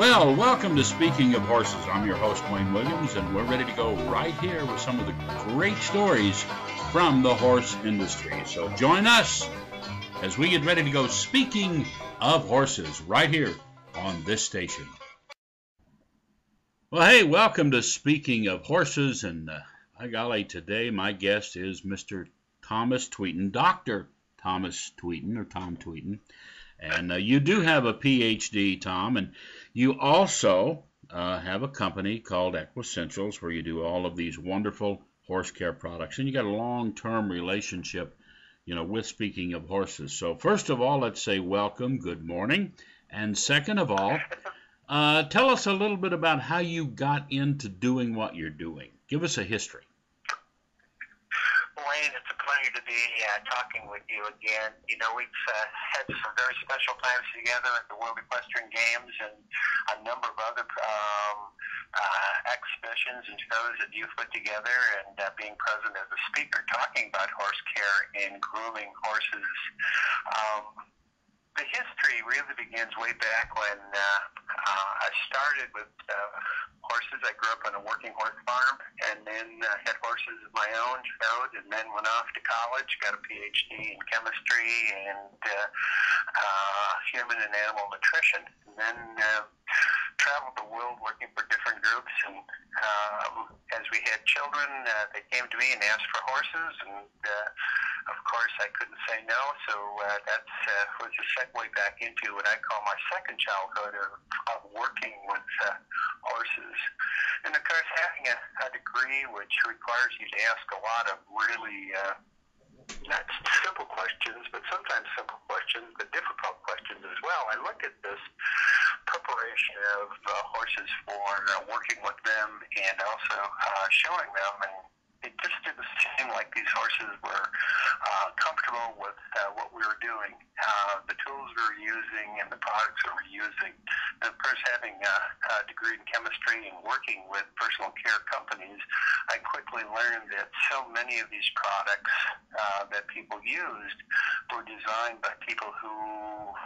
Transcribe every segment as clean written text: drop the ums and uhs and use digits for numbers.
Well, welcome to Speaking of Horses. I'm your host, Wayne Williams, and we're ready to go right here with some of the great stories from the horse industry. So join us as we get ready to go Speaking of Horses right here on this station. Well, hey, welcome to Speaking of Horses, and by golly, today my guest is Mr. Thomas Tweeten, Dr. Thomas Tweeten, or Tom Tweeten. And you do have a PhD, Tom, and you also have a company called Equessentials where you do all of these wonderful horse care products. And you got a long-term relationship, with Speaking of Horses. So first of all, let's say welcome, good morning. And second of all, tell us a little bit about how you got into doing what you're doing. Give us a history. Wayne, it's a pleasure to be talking with you again. We've had some very special times together at the World Equestrian Games and a number of other exhibitions and shows that you've put together, and being present as a speaker talking about horse care and grooming horses. The history really begins way back when I started with horses. I grew up on a working horse farm, and then had horses of my own, showed, and then went off to college, got a PhD in chemistry and human and animal nutrition, and then traveled the world working for different groups. And as we had children, they came to me and asked for horses, and of course I couldn't say no, so that was a segue back into what I call my second childhood of working with horses. And of course, having a degree which requires you to ask a lot of really not simple questions, but sometimes simple questions, but difficult questions as well. I looked at this preparation of horses for working with them and also showing them, and it just didn't seem like these horses were comfortable with what we were doing, the tools we were using and the products that we were using. And of course, having a degree in chemistry and working with personal care companies, I quickly learned that so many of these products that people used were designed by people who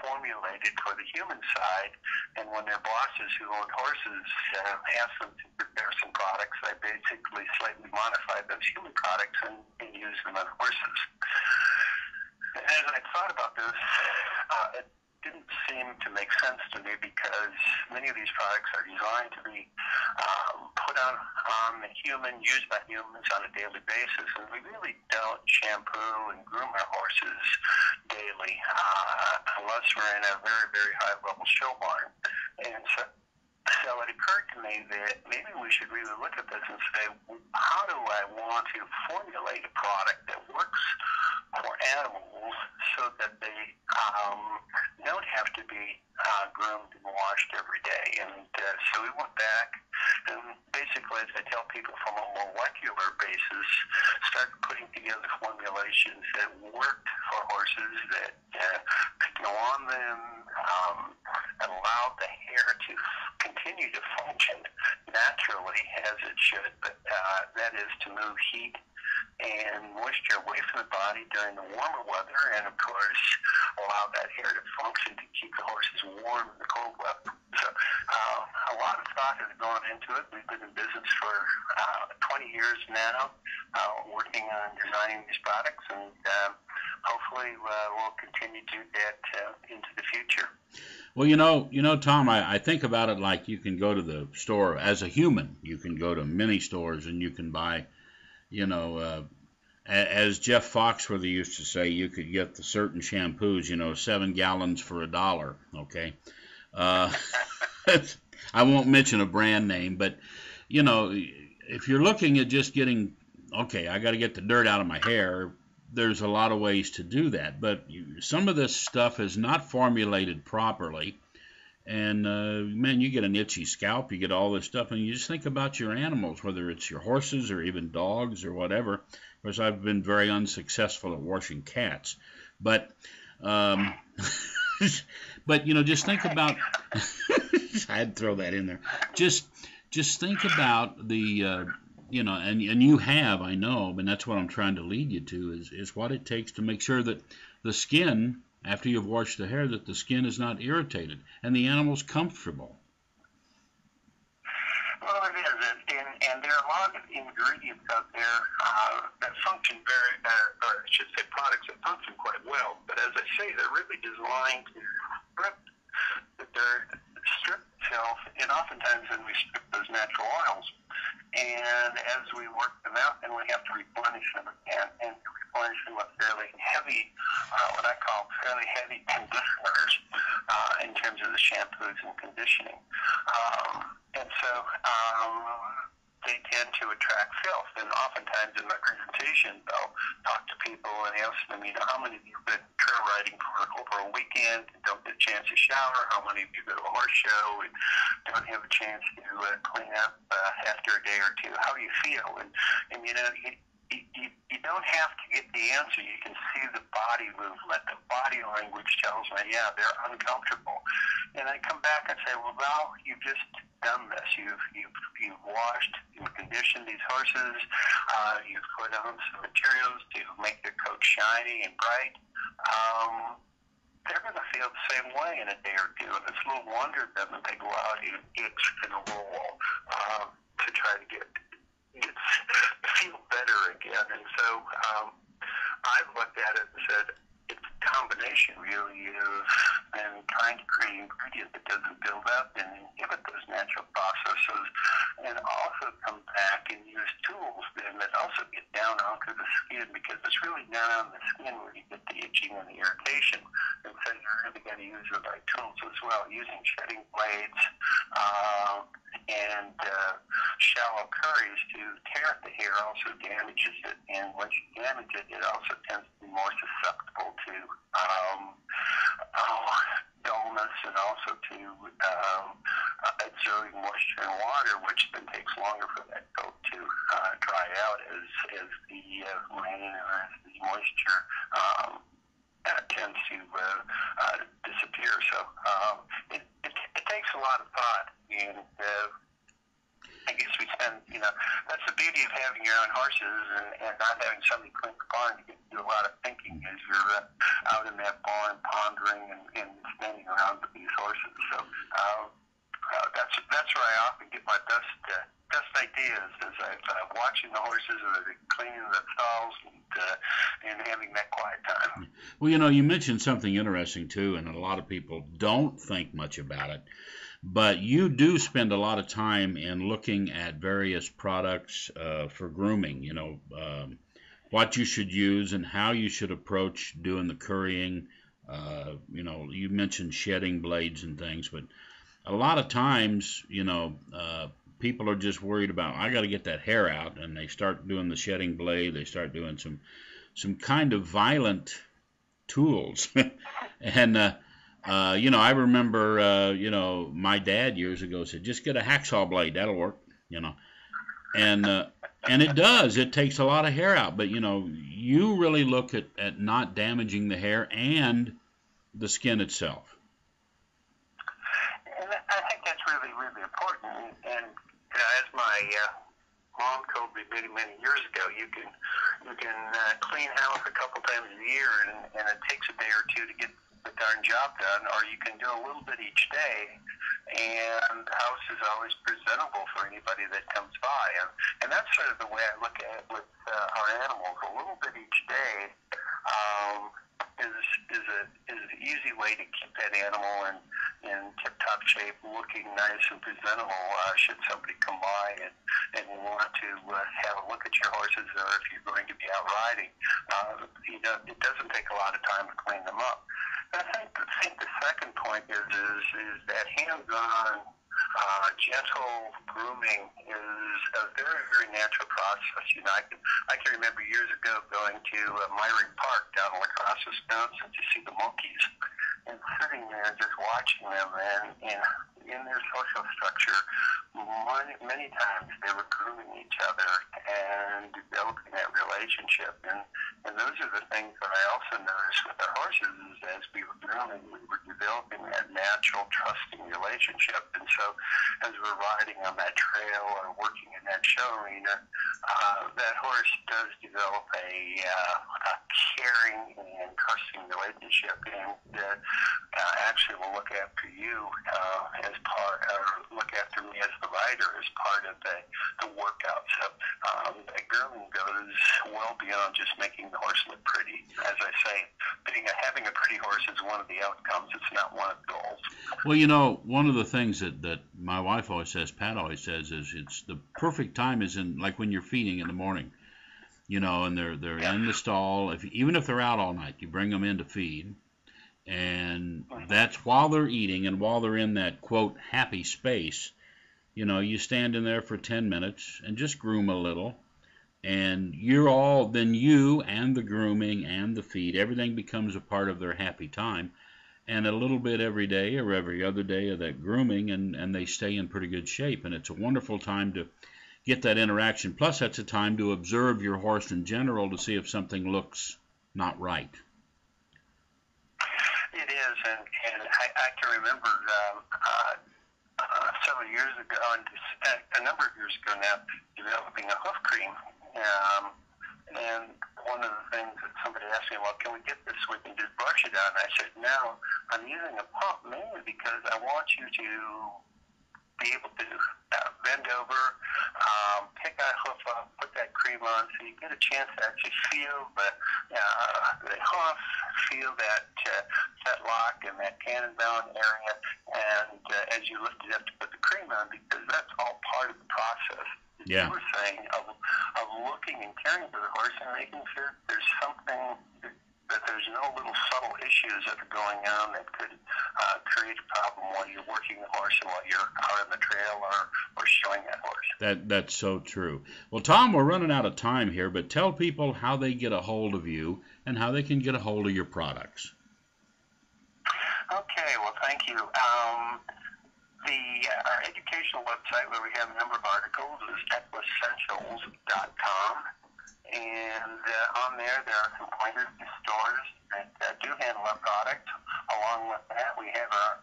formulated for the human side, and when their bosses who owned horses asked them to prepare some products, they basically slightly modified those human products and used them on horses. And as I thought about this, it didn't seem to make sense to me, because many of these products are designed to be put on the human, used by humans on a daily basis, and we really don't shampoo and groom our horses daily unless we're in a very, very high-level show barn. And so it occurred to me that maybe we should really look at this and say, how do I want to formulate a product that works for animals so that they don't have to be groomed and washed every day? And so we went back and basically, as I tell people, from a molecular basis, started putting together formulations that worked for horses, that could go on them, and allowed the hair to continue to function naturally as it should, but that is to move heat and moisture away from the body during the warmer weather, and of course allow that hair to function to keep the horses warm in the cold weather. So a lot of thought has gone into it. We've been in business for 20 years now, working on designing these products, and hopefully we'll continue to do that into the future. Well, Tom, I think about it like you can go to the store as a human. You can go to many stores and you can buy, as Jeff Foxworthy used to say, you could get the certain shampoos, 7 gallons for $1, okay? I won't mention a brand name, but, if you're looking at just getting, okay, I got to get the dirt out of my hair, there's a lot of ways to do that, but some of this stuff is not formulated properly, and man, you get an itchy scalp, you get all this stuff, and you just think about your animals, whether it's your horses or even dogs or whatever. Of course, I've been very unsuccessful at washing cats, but just think about I had to throw that in there. Just think about the and you have, I know, and that's what I'm trying to lead you to, is what it takes to make sure that the skin, after you've washed the hair, that the skin is not irritated and the animal's comfortable. Well, it is, and there are a lot of ingredients out there that function or I should say products that function quite well. But as I say, they're really designed to strip itself, and oftentimes then we strip those natural oils. And as we work them out, then we have to replenish them again, and replenish them with fairly heavy, what I call fairly heavy conditioners in terms of the shampoos and conditioning. And so they tend to attract filth. And oftentimes in my presentation, I'll talk to people and ask them, how many of you have been trail riding for over a weekend and don't get a chance to shower? How many of you go to a horse show and don't have a chance to clean up after a day or two? How do you feel? And you don't have to get the answer. You can see the body movement. The body language tells me, yeah, they're uncomfortable. And I come back and say, well, now you've just done this. You've washed and conditioned these horses. You've put on some materials to make their coat shiny and bright. They're going to feel the same way in a day or two. And it's little wonder that they go out and itch and roll to try to feel better again. And so I've looked at it and said, it's a combination really of trying to create an ingredient that doesn't build up and inhibit those natural processes, and also come back and use tools then that also get down onto the skin, because it's really down on the skin where you get the itching and the irritation. And so you're really going to use the right tools as well, using shedding blades and shallow curries to tear at the hair also damages it, and once you damage it, it also tends to be more susceptible to dullness and also to absorbing moisture and water, which then takes longer for that coat to dry out as the rain or as the moisture tends to disappear. So it takes a lot of thought, and I guess we spend, that's the beauty of having your own horses and not having somebody clean the barn. You get to do a lot of thinking as you're out in that barn pondering and standing around with these horses. So that's where I often get my best ideas, is I'm watching the horses or cleaning the stalls and having that quiet time. Well, you mentioned something interesting too, and a lot of people don't think much about it. But you do spend a lot of time in looking at various products for grooming, what you should use and how you should approach doing the currying. You mentioned shedding blades and things, but a lot of times, people are just worried about, I got to get that hair out, and they start doing the shedding blade. They start doing some kind of violent tools. And I remember, my dad years ago said, just get a hacksaw blade, that'll work, and it does. It takes a lot of hair out, but, you really look at not damaging the hair and the skin itself. And I think that's really, really important. And as my mom told me many, many years ago, you can clean house a couple times a year, and it takes a day or two to get the darn job done, or you can do a little bit each day, and the house is always presentable for anybody that comes by. And that's sort of the way I look at it with our animals. A little bit each day is an easy way to keep that animal in tip-top shape, looking nice and presentable, should somebody come by and want to have a look at your horses, or if you're going to be out riding. It doesn't take a lot of time to clean them up. I think the second point is that hands-on, gentle grooming is a very, very natural process. I can remember years ago going to Myrick Park down in La Crosse, Wisconsin, to see the monkeys, and sitting there and just watching them, and in their social structure, many times they were grooming each other and developing that relationship. And those are the things that I also noticed with our horses, is as we were grooming, we were developing that natural, trusting relationship. And so as we're riding on that trail or working in that show arena, that horse does develop a caring and trusting relationship, and actually will look after you as part, or look after me as the rider as part of the workout. So the grooming goes well beyond just making the horse look pretty. As I say, having a pretty horse is one of the outcomes. It's not one of the goals. Well, you know, one of the things that my wife always says, Pat always says, is it's the perfect time is in, like, when you're feeding in the morning, you know, and they're in the stall. Even if they're out all night, you bring them in to feed, and that's while they're eating and while they're in that, quote, happy space. You know, you stand in there for 10 minutes and just groom a little, and then you and the grooming and the feed, everything becomes a part of their happy time. And a little bit every day or every other day of that grooming, and they stay in pretty good shape. And it's a wonderful time to get that interaction. Plus, that's a time to observe your horse in general to see if something looks not right. It is, and I can remember several years ago, a number of years ago now, developing a hoof cream. And one of the things that somebody asked me, well, can we get this so we can just brush it out? And I said, no, I'm using a pump mainly because I want you to be able to bend over, pick that hoof up, put that cream on, so you get a chance to actually feel the hoof, feel that lock and that cannon-bound area, and as you lift it up to put the cream on, because that's all part of the process. Yeah. You were saying of looking and caring for the horse and making sure there's something, that there's no little subtle issues that are going on that could create a problem while you're working the horse and while you're out on the trail or showing that horse. That's so true. Well, Tom, we're running out of time here, but tell people how they get a hold of you and how they can get a hold of your products. Okay, well, thank you. Our educational website, where we have a number of articles, is equiessentials.com. And on there are some pointers to stores that do handle our product. Along with that, we have our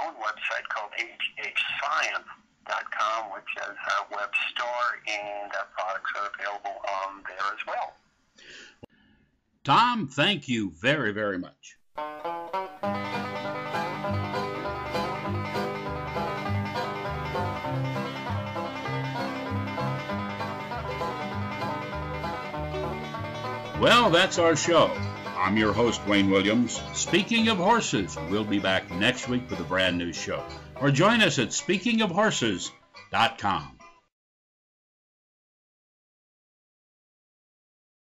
own website called ATHscience.com, which is our web store, and our products are available on there as well. Tom, thank you very, very much. Well, that's our show. I'm your host, Wayne Williams. Speaking of horses, we'll be back next week with a brand new show. Or join us at speakingofhorses.com.